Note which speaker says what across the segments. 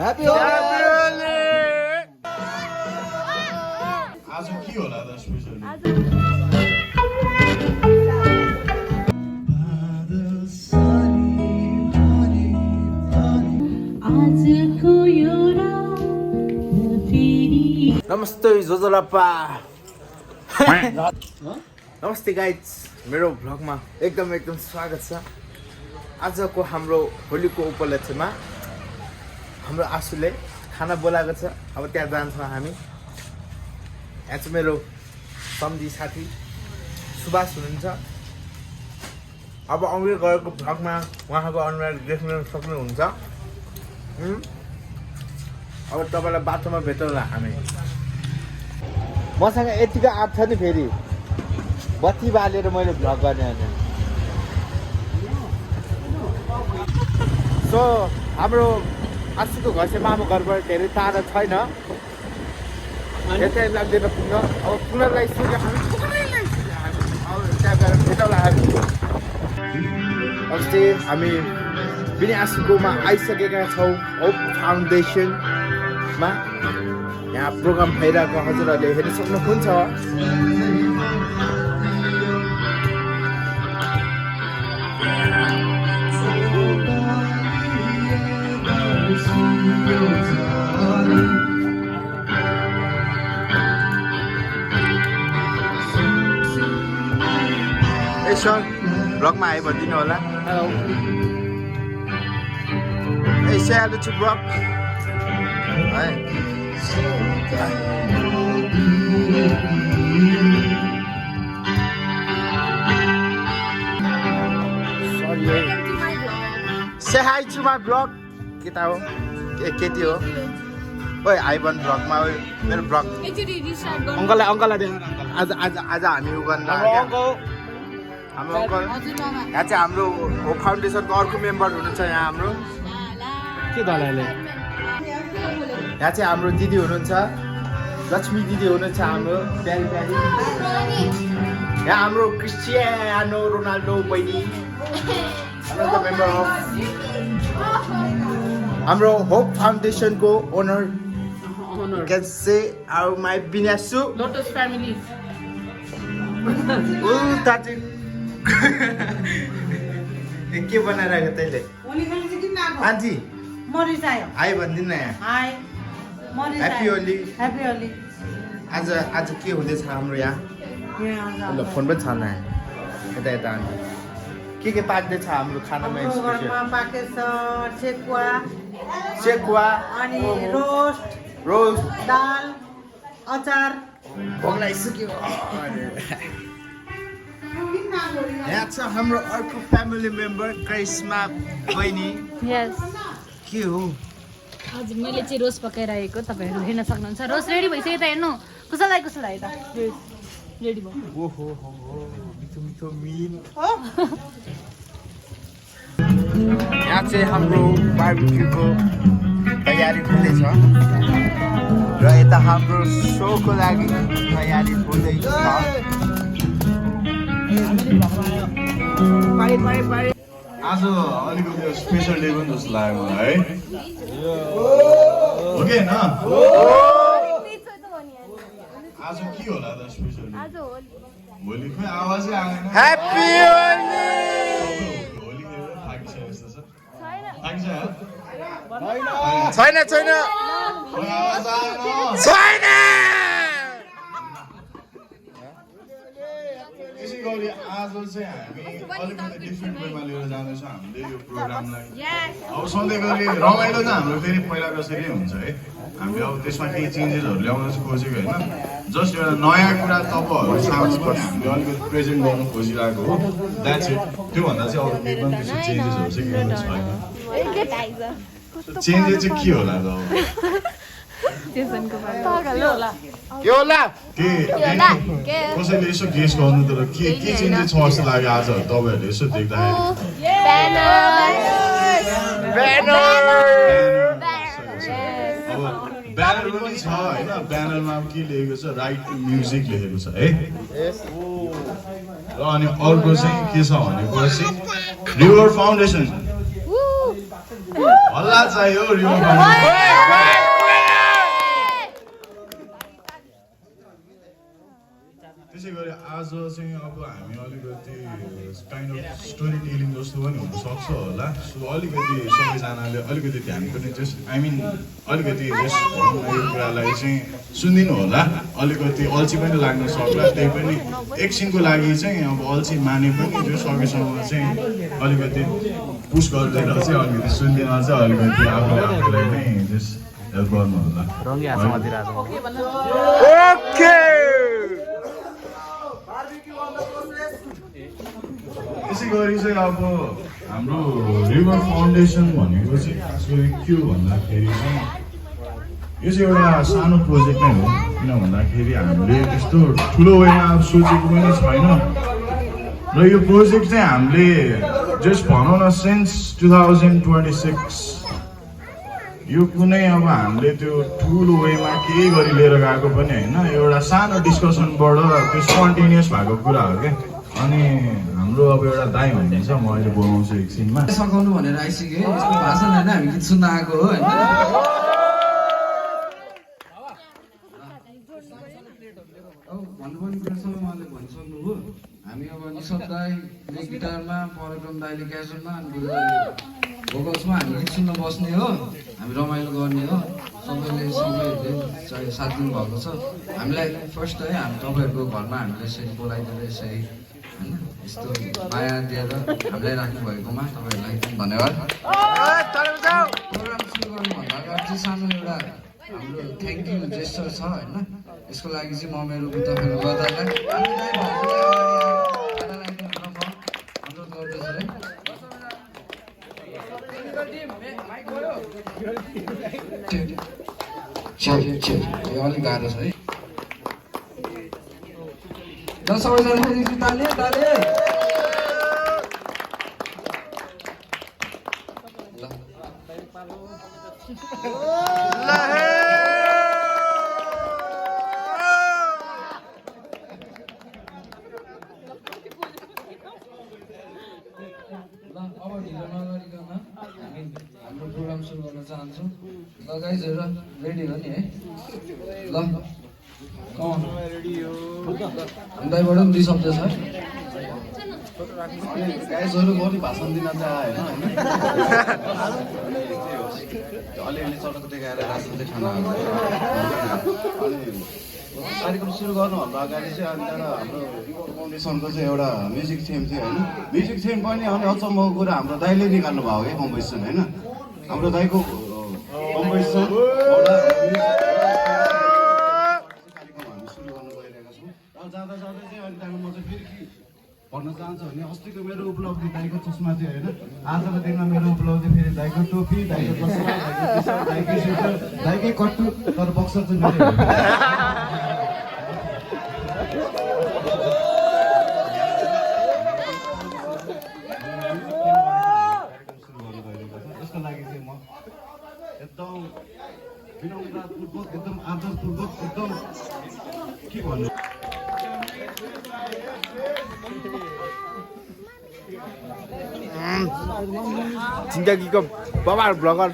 Speaker 1: Happy Holi!
Speaker 2: आज के होला त स्पेशल
Speaker 1: नमस्ते जोजोलाप्पा नमस्ते गाइज मेरो भ्लगमा एकदम स्वागत छ। आजको हाम्रो होलीको उपलक्ष्यमा हाम्रो आशुले खाना बोलाएको छ। अब त्यहाँ जान्छौँ हामी। यहाँ चाहिँ मेरो सम्झी साथी सुभाष हुनुहुन्छ। अब आउँदै गएको भ्लगमा उहाँको अनुहार देख्न सक्नुहुन्छ। अब तपाईँलाई बाटोमा भेटौँला हामी। मसँग यतिको आँट छ नि, फेरि बत्ती बालेर मैले भ्लग गर्ने होइन। सो हाम्रो आशुको घर चाहिँ मामु घरबाट धेरै टाढा छैन, टाइम लाग्दैन पुग्न। अब पुग्नलाई सुन्यो हामी, अब त्यहाँ गएर भेटौँला हामी। अस्ति हामी बिनी आशुकोमा आइसकेका छौँ। होप फाउन्डेसनमा यहाँ प्रोग्राम भइरहेको हजुरहरूले हेर्न सक्नुहुन्छ। ए सर, ब्लगमा आयो भनिदिनु होला। हेलो ए से हेलो टु ब्लग है। Say hi to my vlog. Kita ho? Keti ho? Oi, I want vlog ma oi. मेरो vlog. Uncle they. आज हामी उ गर्न लाग्यो। हाम्रो अंकल यहाँ चाहिँ हाम्रो होप फाउन्डेसनको अर्को मेम्बर हुनुहुन्छ। यहाँ हाम्रो के दलाले यहाँ चाहिँ हाम्रो दिदी हुनुहुन्छ, लक्ष्मी दिदी हुनुहुन्छ हाम्रो प्यारी प्यारी। यहाँ हाम्रो क्रिस्टियानो रोनाल्डो बहिनी मेम्बर अफ हाम्रो होप फाउन्डेसनको owner can say our my Binasu
Speaker 3: Lotus family.
Speaker 1: ताटी के बनाइरहेको तैँले? आन्टी
Speaker 3: मरिस आयो।
Speaker 1: हाई भनिदिनु न यहाँ।
Speaker 3: हाई मरिस आयो।
Speaker 1: ह्याप्पी होली।
Speaker 3: ह्याप्पी होली।
Speaker 1: आज के हुँदैछ हाम्रो यहाँ? ल फोन पनि छ न यता यता। आन्टी के पाक्दैछ हाम्रो खानामा?
Speaker 3: घरमा पाकेछ
Speaker 1: सेकुवा
Speaker 3: अनि रोस्ट दाल अचार
Speaker 1: भोग लागिसक्यो। यहाँ छ हाम्रो अर्को फ्यामिली मेम्बर करिश्मा बहिनी।
Speaker 4: यस
Speaker 1: के हो?
Speaker 4: हजुर, मैले चाहिँ रोज पकाइरहेको तपाईँहरू हेर्न सक्नुहुन्छ। रोज रेडी भइसक्यो त, हेर्नु कुशल लाग्यो त रेडी भयो।
Speaker 1: ओहो मिठो मिठो मिन। यहाँ चाहिँ हाम्रो बार्बिक्यूको तयारी हुँदैछ र यता हाम्रो सोको लागि तयारी हुँदैछ।
Speaker 2: आज अलिकति स्पेशल डे पनि जस्तो लाग्यो मलाई है। हो कि हैन? आज के होला त स्पेशल डे? भोलि खोइ आवाजै आएन।
Speaker 1: ह्याप्पी होली।
Speaker 2: होली थाकिसकेको जस्तो छ। थाकिसक्यो?
Speaker 1: छैन
Speaker 2: खोइ आवाज आएन।
Speaker 1: छैन।
Speaker 2: त्यसै गरी आज चाहिँ हामी अलिकति डिफ्रेन्ट वेमा लिएर जाँदैछौँ हामीले यो प्रोग्रामलाई। अब सधैँ गरी रमाइलो त हाम्रो फेरि पहिला जसरी हुन्छ है। हामीले अब त्यसमा केही चेन्जेसहरू ल्याउन चाहिँ खोजेको होइन। जस्ट एउटा नयाँ कुरा तपाईँहरू सामु पनि हामीले अलिकति प्रेजेन्ट गर्न खोजिरहेको हो। That's it. त्योभन्दा चाहिँ अरू केही पनि त्यस्तो चेन्जेसहरू चाहिँ केही पनि छैन। चेन्जेस चाहिँ के होला त?
Speaker 1: के होला?
Speaker 2: कसैले यसो गेस गर्नु तर के चेन्जेस छ जस्तो लाग्यो आज तपाईँहरूले यसो देख्दाखेरि? ब्यानर पनि छ होइन। ब्यानरमा के लेखेको छ? राइट टु म्युजिक लेखेको छ है। र अनि अर्को चाहिँ के छ भनेपछि रिभर फाउन्डेसन हल्ला चाहियो रिभर फाउन्डेसन त्यसै गरी आज चाहिँ अब हामी अलिकति काइन्ड अफ स्टोरी टेलिङ जस्तो पनि हुनसक्छ होला सो अलिकति सबैजनाले अलिकति ध्यान पनि जस्ट आई मिन अलिकति जस्ट यो कुरालाई चाहिँ सुनिदिनु होला अलिकति अल्छी पनि लाग्न सक्ला त्यही पनि एकछिनको लागि चाहिँ अब अल्छी माने पनि त्यो सकेसम्म चाहिँ अलिकति पुस गरिदिएर चाहिँ अलिकति सुनिदिन चाहिँ अलिकति आफूलाई नै जस्ट हेल्प गर्नु होला त्यसै गरी चाहिँ अब हाम्रो रिभर फाउन्डेसन भनेको चाहिँ खास गरी के हो भन्दाखेरि चाहिँ यो चाहिँ एउटा सानो प्रोजेक्ट नै हो किन भन्दाखेरि हामीले त्यस्तो ठुलो वेमा अब सोचेको पनि छैन र यो प्रोजेक्ट चाहिँ हामीले जस्ट भनौँ न सिन्स 2026 यो कुनै अब हामीले त्यो ठुलो वेमा केही गरी लिएर गएको पनि होइन एउटा सानो डिस्कसनबाट त्यो स्पन्टेनियस भएको कुरा हो क्या अनि हाम्रो अब एउटा दाइ हुनुहुन्छ म अहिले बोलाउँछु एकछिनमा
Speaker 5: सघाउनु भनेर आइसक्यो यसको भाषण होइन हामी गीत सुन्न आएको हो होइन अब भन्नुपर्ने कुरा सबै उहाँले भनिसक्नु हो हामी अब निशब्द दाइले गिटारमा पराक्रम दाइले क्यासनमा अनि भोकल्समा हामी गीत सुन्न बस्ने हो हामी रमाइलो गर्ने हो सबैले सबैहरूले साथ दिनुभएको छ हामीलाई फर्स्ट है हामी तपाईँहरूको घरमा हामीले यसरी बोलाइदिएर यसरी होइन यस्तो माया दिएर हामीलाई राख्नुभएकोमा तपाईँहरूलाई धन्यवाद प्रोग्राम सुरु गर्नुभन्दा अगाडि चाहिँ सानो एउटा हाम्रो थ्याङ्क यू जेस्चर छ होइन यसको लागि चाहिँ म मेरो बुद्धहरू गर्दालाई अनुरोध गर्दैछु है अलिक गाह्रो छ है ल सबैजना फेरि ताले ताले अब ढिलो नगरिकन हामी हाम्रो प्रोग्राम सुरु गर्न चाहन्छौँ ल गाइजहरू रेडी हो नि है ल हामीलाई पनि दुई शब्द छ
Speaker 2: गाइजहरू पनि भाषण दिन चाहिँ आएन होइन अलिअलि चटक देखाएर रासन चाहिँ खाना कार्यक्रम सुरु गर्नुभन्दा अगाडि चाहिँ अनि त्यहाँबाट हाम्रो फाउन्डेसनको चाहिँ एउटा म्युजिक थिम थियो होइन म्युजिक थिम पनि अनि अचम्मको कुरा हाम्रो दाइले निकाल्नु भयो है कम्पोजिसन होइन हाम्रो दाइको कम्पोजिसन जाँदा जाँदै चाहिँ अनि त्यहाँबाट म चाहिँ फेरि के भन्न चाहन्छु भने अस्तिको मेरो उपलब्धि दाइको चस्मा थियो होइन आजको दिनमा मेरो उपलब्धि फेरि दाइको टोपी दाइको चस्मा दाइको टी सर्ट दाइकै स्वेटर दाइकै कट्टु तर बक्सर चाहिँ मेरो यसको लागि चाहिँ म एकदम विनम्रतापूर्वक एकदम आदरपूर्वक एकदम के भन्नु
Speaker 1: जिन्दगीको बबाल ब्लगर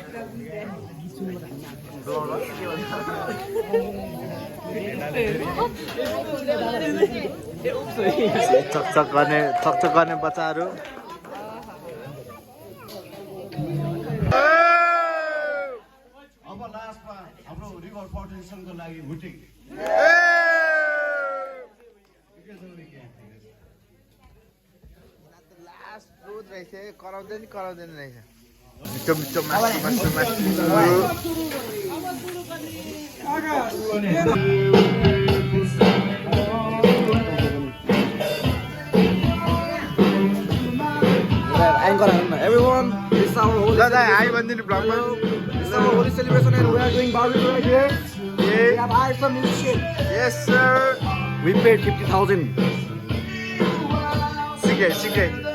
Speaker 1: चकचक गर्ने बच्चाहरू
Speaker 2: अब लास्टमा हाम्रो रिभर फाउन्डेसनको लागि भुटिङ
Speaker 1: कराउँदैन रहेछ मिठो मिठो मासु मासु मासु
Speaker 5: Everyone, this is our holy
Speaker 1: I भन्दिनु ब्लगमा
Speaker 5: this is our holy celebration and we are doing barbecue right here. We have hired some musicians.
Speaker 1: Yes sir.
Speaker 5: We paid 50,000.
Speaker 1: Secret.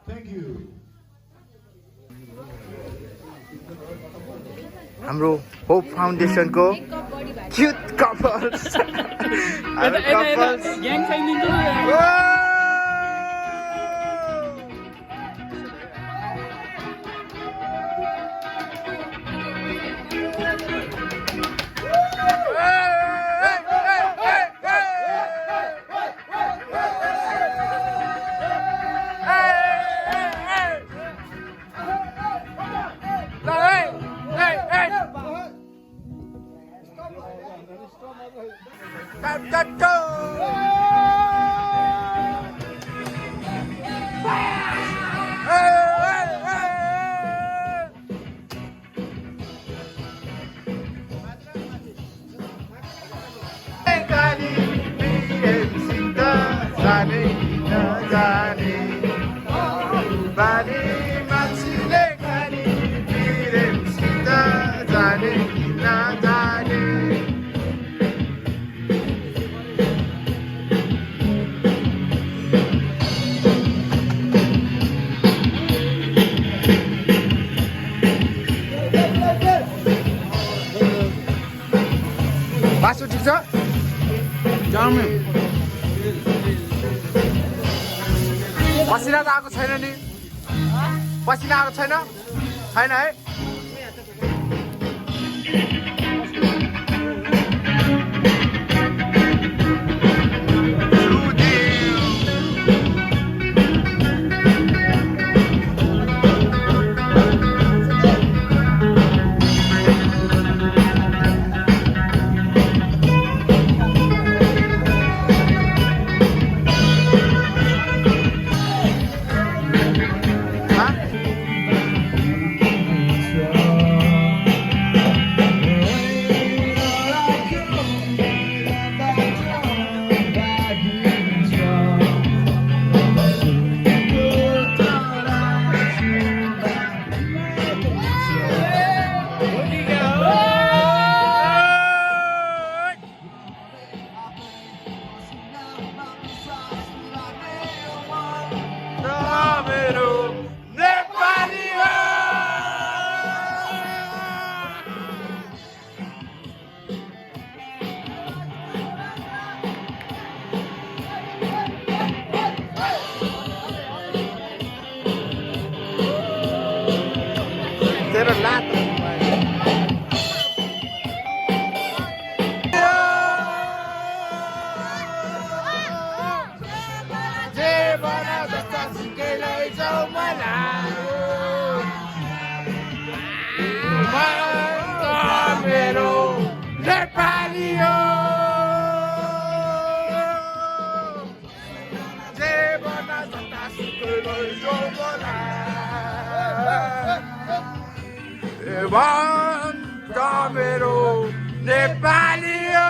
Speaker 2: Thank you.
Speaker 1: हाम्रो hope फाउन्डेसनको cute couples हाम्रो couples Basu ठिक छ पसिना त आएको छैन नि पसिना आएको छैन छैन है तेरो लात जे बना जस्ता सिकै लैजाऊ मलाई मन त मेरो नेपाली हो जे बना जस्ता सिकै लैजाऊ मलाई मन त मेरो नेपाली हो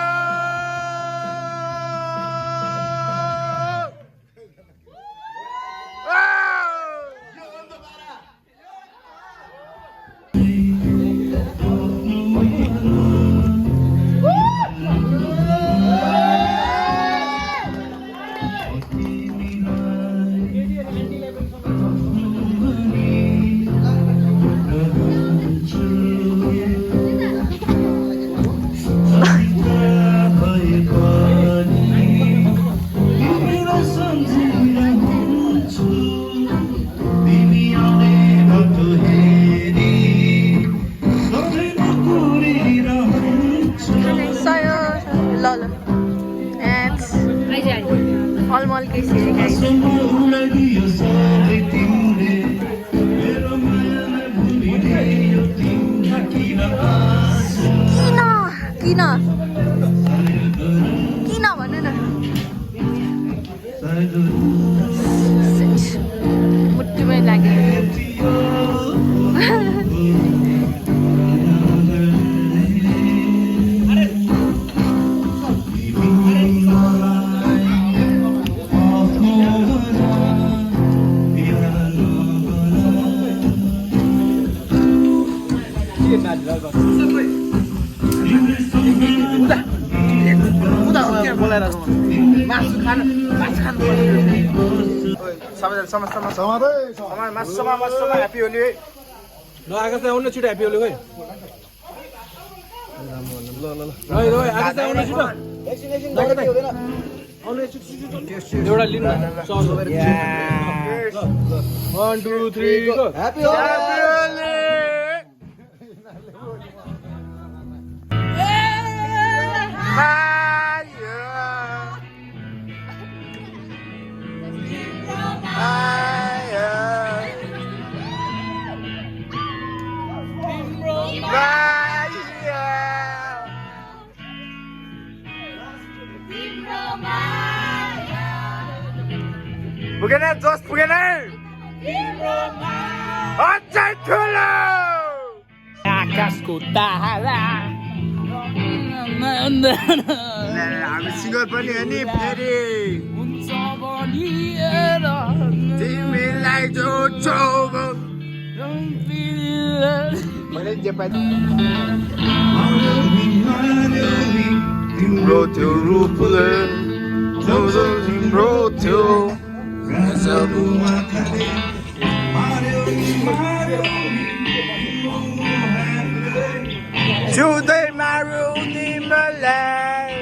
Speaker 4: मल केसी गाइस किन भन्नु न मुट्टीमै लाग्यो बोलाएर
Speaker 1: खानु मासु खानु सबैजना मासुमा ह्याप्पी होली है
Speaker 6: ल आकाश आउन छिटो ह्याप्पी होली खोइ ल आकाश आउन छिटो एउटा लिनु 1 2 3 गो
Speaker 1: ह्याप्पी होली पुगेन जोस पुगेन अझै ठुलो आकाशको तारा हामी सिङ्गल पनि हो नि फेरि तिमीलाई जो चौगो मैले जे पाएँ तिम्रो त्यो रूपले तिम्रो त्यो जिउँदै मारुनी मलाई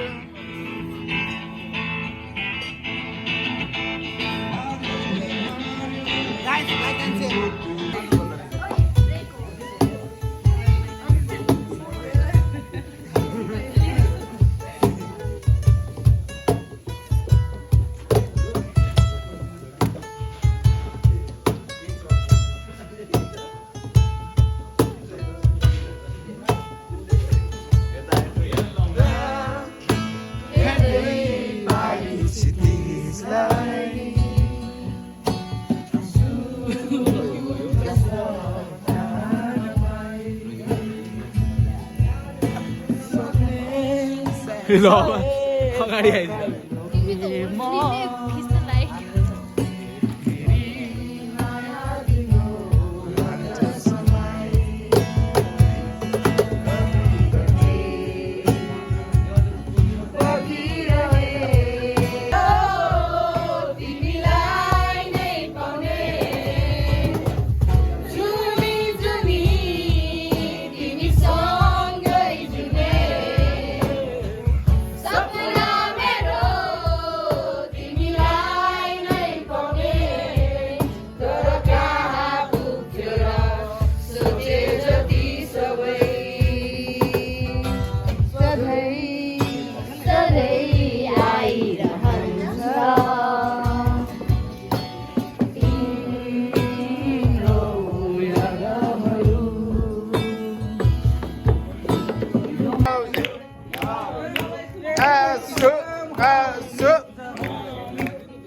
Speaker 6: ल अगाडि आइदिनु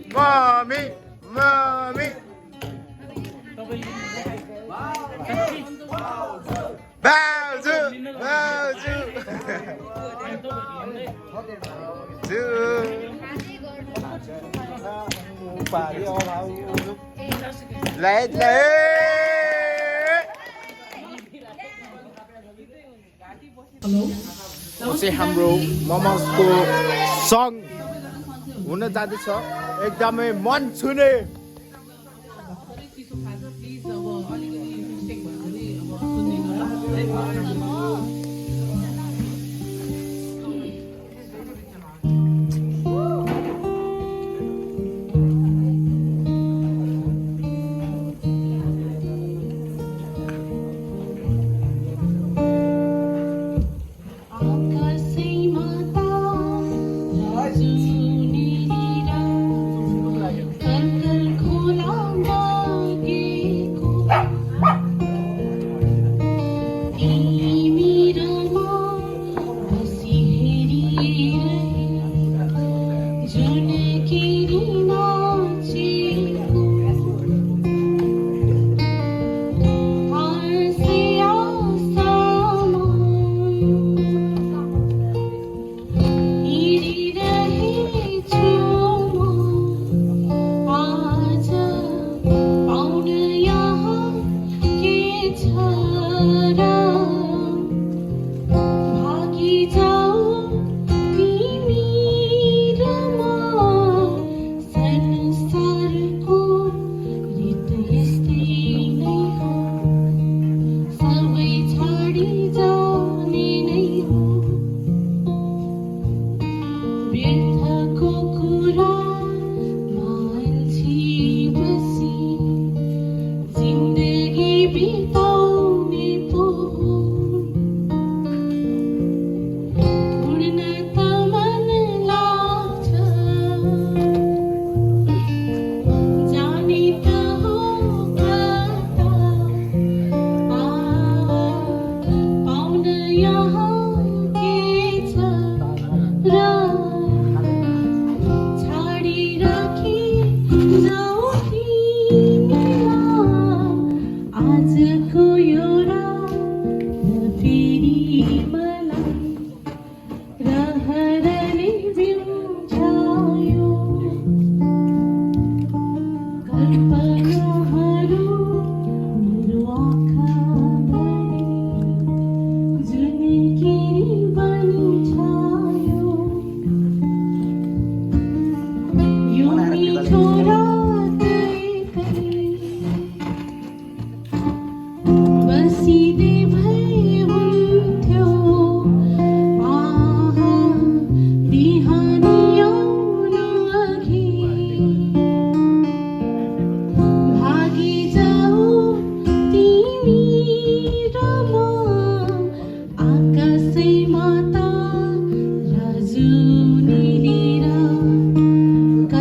Speaker 6: Mommy. Bowser. चाहिँ हाम्रो मोमोसको सङ हुन जाँदैछ एकदमै मन छुने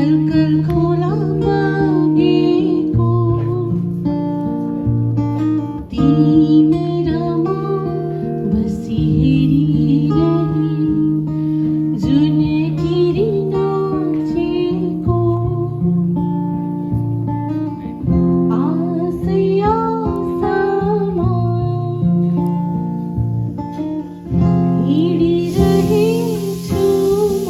Speaker 7: कलकल खोलामा गएको तिमी र म बसी हेरिरहे जुन किरी नाचेको आशै आशामा हिँडिरहेछु म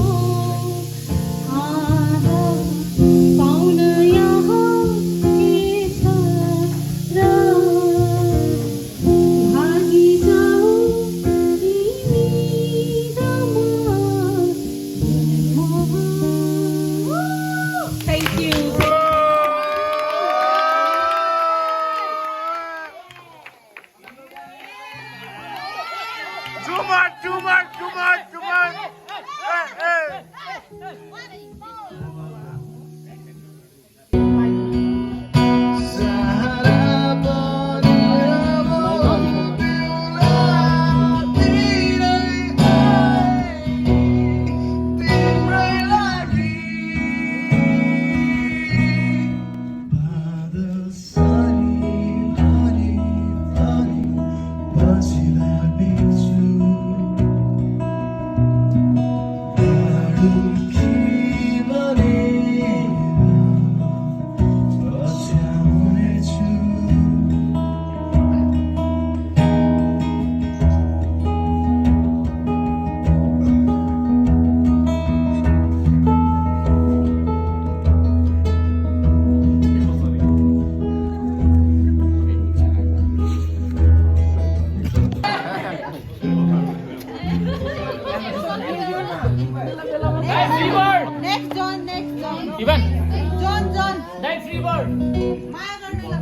Speaker 7: पाउन यहाँ के छ र भागी जाऊ तिमी र म
Speaker 4: Thank you.
Speaker 6: Too much, too much, too much, too much. Hey, hey.
Speaker 3: Next John, next John.
Speaker 6: Ivan.
Speaker 3: John, John.
Speaker 6: Dai free bird.
Speaker 3: माया गर्ने ल।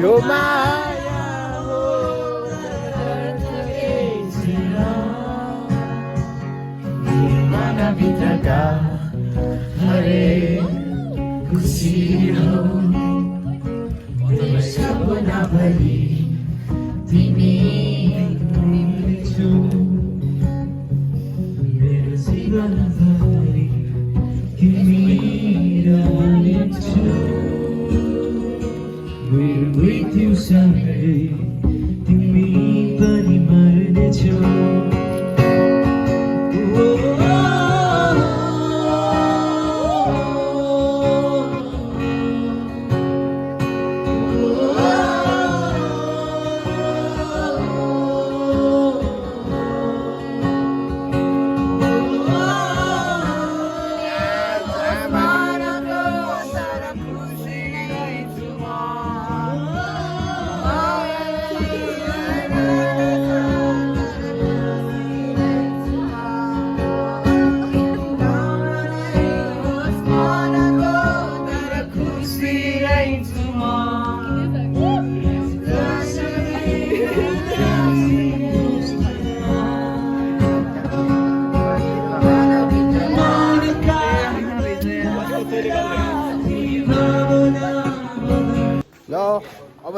Speaker 6: Yo Maya, mana भित्रका हरेक खुसी हो तिम्रो सपनाभरि तिमी छौ मेरो जीवनभरि तिमी रहनेछौ We're with you someday तिमी पनि मर्नेछौ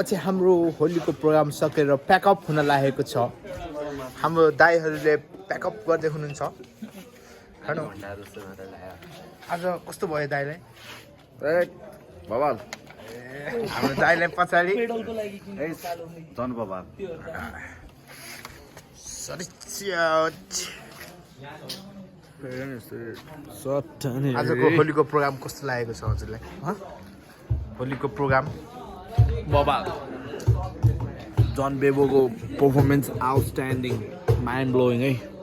Speaker 1: चाहिँ हाम्रो होलीको प्रोग्राम सकेर प्याकअप हुन लागेको छ हाम्रो दाइहरूले प्याकअप गर्दै हुनुहुन्छ हेर्नु आज कस्तो भयो दाइलाई
Speaker 2: बबाल
Speaker 1: हाम्रो दाइलाई पछाडि
Speaker 2: धन बबाल
Speaker 1: आजको होलीको प्रोग्राम कस्तो लागेको छ हजुरलाई होलीको प्रोग्राम
Speaker 6: बबाल जन बेबोको पर्फर्मेन्स आउटस्ट्यान्डिङ माइन्ड ब्लोइङ है